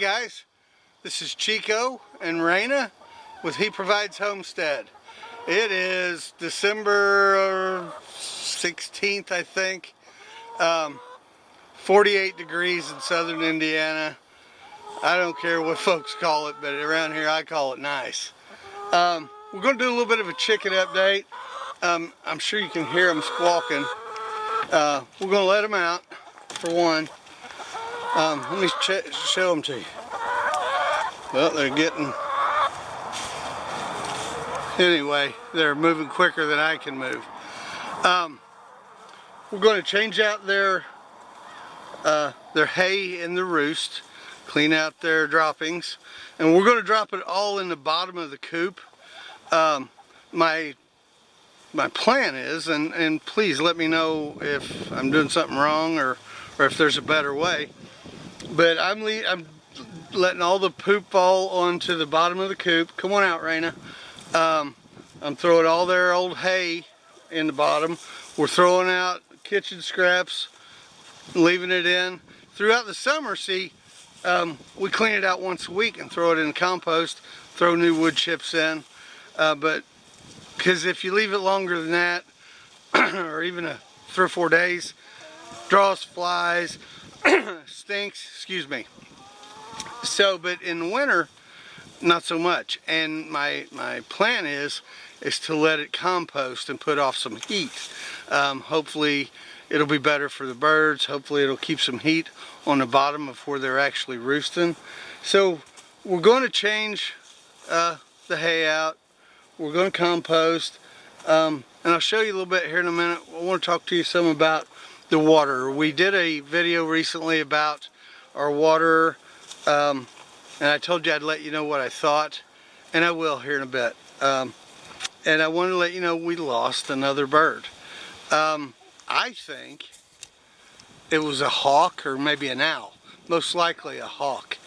Hey guys, this is Chico and Raina with He Provides Homestead. It is December 16th, I think. 48 degrees in southern Indiana. I don't care what folks call it, but around here I call it nice. We're going to do a little bit of a chicken update. I'm sure you can hear them squawking. We're going to let them out for one. Let me show them to you. Well, they're getting... Anyway, they're moving quicker than I can move. We're going to change out their hay in the roost, clean out their droppings, and we're going to drop it all in the bottom of the coop. My plan is, and please let me know if I'm doing something wrong or if there's a better way, but I'm letting all the poop fall onto the bottom of the coop. Come on out, Raina. I'm throwing all their old hay in the bottom. We're throwing out kitchen scraps, leaving it in. Throughout the summer, see, we clean it out once a week and throw it in the compost, throw new wood chips in. But because if you leave it longer than that, or even 3 or 4 days, draws flies, stinks, excuse me. So, but in the winter, not so much. And my plan is to let it compost and put off some heat. Hopefully it'll be better for the birds. Hopefully it'll keep some heat on the bottom of where they're actually roosting. So we're going to change the hay out. We're going to compost. And I'll show you a little bit here in a minute. I want to talk to you some about the water. We did a video recently about our water. And I told you I'd let you know what I thought, and I will here in a bit. And I wanted to let you know we lost another bird. I think it was a hawk or maybe an owl, most likely a hawk.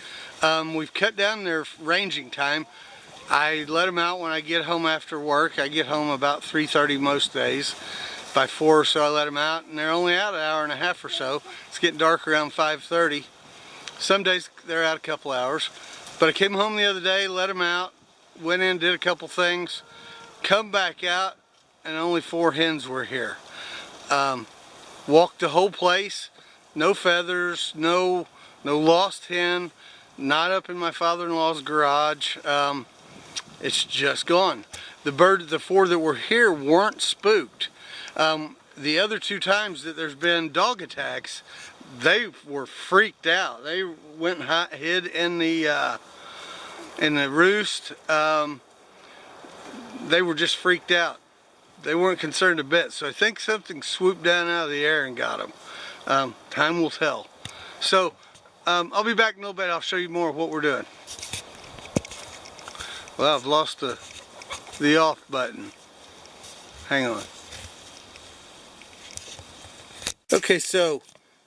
We've cut down their ranging time. I let them out when I get home after work. I get home about 3:30 most days. By 4 or so I let them out, and they're only out an hour and a half or so. It's getting dark around 5:30. Some days they're out a couple hours. But I came home the other day, let them out, went in, did a couple things, come back out, and only 4 hens were here. Walked the whole place, no feathers, no lost hen, not up in my father-in-law's garage. It's just gone. The 4 that were here weren't spooked. The other 2 times that there's been dog attacks, they were freaked out. They went and hid in the roost. They were just freaked out. They weren't concerned a bit. So I think something swooped down out of the air and got them. Time will tell. So I'll be back in a little bit. I'll show you more of what we're doing. Well, I've lost the off button. Hang on. Okay, so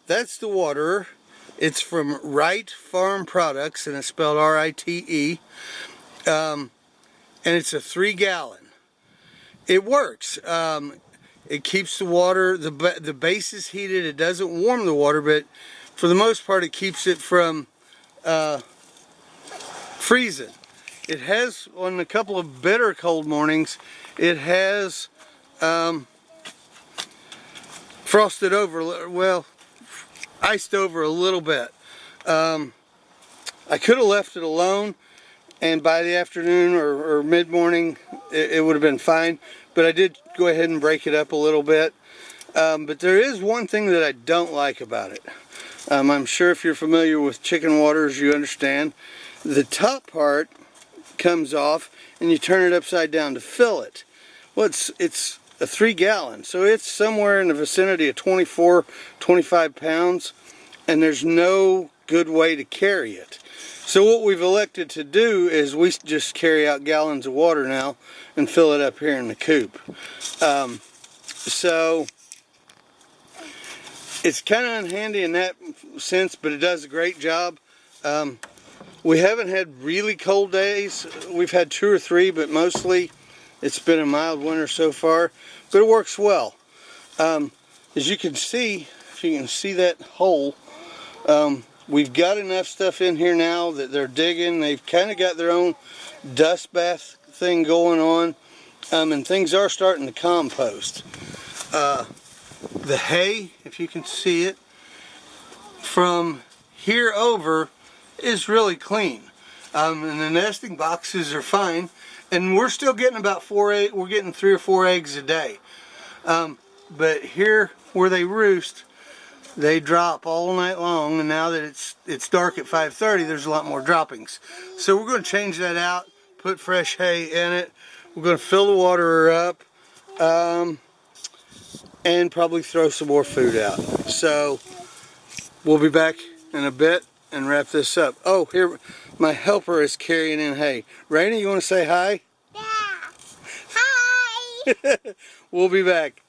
that's the waterer. It's from Wright Farm Products, and it's spelled R-I-T-E. And it's a 3-gallon. It works. It keeps the water, the base is heated. It doesn't warm the water, but for the most part it keeps it from freezing. It has, on a couple of bitter cold mornings, it has frosted over, well, iced over a little bit. I could have left it alone, and by the afternoon or mid-morning it would have been fine, but I did go ahead and break it up a little bit. But there is one thing that I don't like about it. I'm sure if you're familiar with chicken waters, you understand. The top part comes off and you turn it upside down to fill it. Well, it's a 3-gallon, so it's somewhere in the vicinity of 24-25 pounds, and there's no good way to carry it. So what we've elected to do is we just carry out gallons of water now and fill it up here in the coop. So it's kind of unhandy in that sense, but it does a great job. We haven't had really cold days. We've had 2 or 3, but mostly it's been a mild winter so far, but it works well. As you can see, if you can see that hole, we've got enough stuff in here now that they're digging. They've kind of got their own dust bath thing going on, and things are starting to compost. The hay, if you can see it, from here over is really clean, and the nesting boxes are fine, and we're still getting about 3 or 4 eggs a day. But here where they roost, they drop all night long, and now that it's dark at 5:30, there's a lot more droppings. So we're going to change that out, put fresh hay in it. We're going to fill the water up, and probably throw some more food out. So we'll be back in a bit and wrap this up. Oh, here, my helper is carrying in hay. Raina, you want to say hi? Yeah. Hi. We'll be back.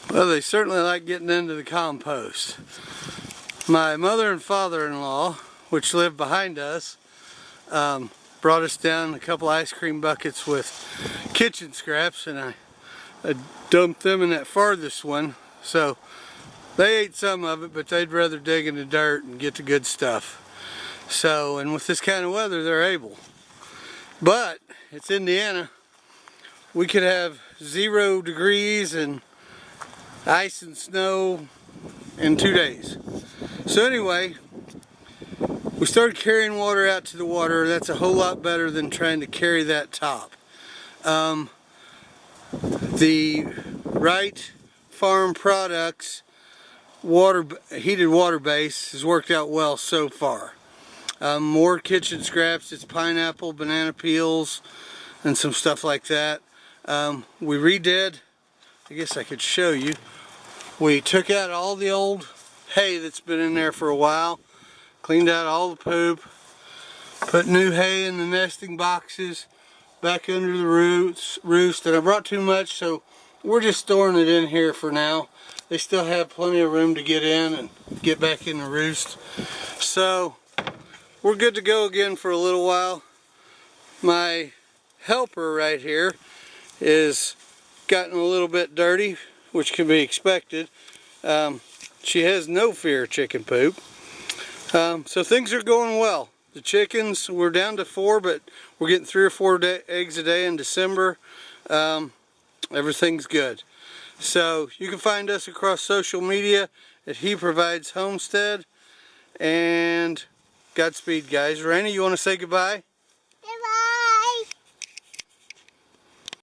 Well, they certainly like getting into the compost. My mother and father-in-law, which live behind us, brought us down a couple ice cream buckets with kitchen scraps, and I dumped them in that farthest one. So they ate some of it, but they'd rather dig in the dirt and get the good stuff. So, and with this kind of weather, they're able. But it's Indiana. We could have 0 degrees and ice and snow in 2 days. So anyway, we started carrying water out to the water. That's a whole lot better than trying to carry that top. The Wright Farm Products heated water base has worked out well so far. More kitchen scraps. It's pineapple, banana peels, and some stuff like that. We redid, I guess I could show you. We took out all the old hay that's been in there for a while, cleaned out all the poop, put new hay in the nesting boxes, back under the roost, and I brought too much, so we're just storing it in here for now. They still have plenty of room to get in and get back in the roost. So we're good to go again for a little while. My helper right here is gotten a little bit dirty, which can be expected. She has no fear of chicken poop. So things are going well. The chickens, we're down to 4, but we're getting 3 or 4 eggs a day in December. Everything's good. So you can find us across social media at He Provides Homestead. And Godspeed, guys. Raina, you want to say goodbye?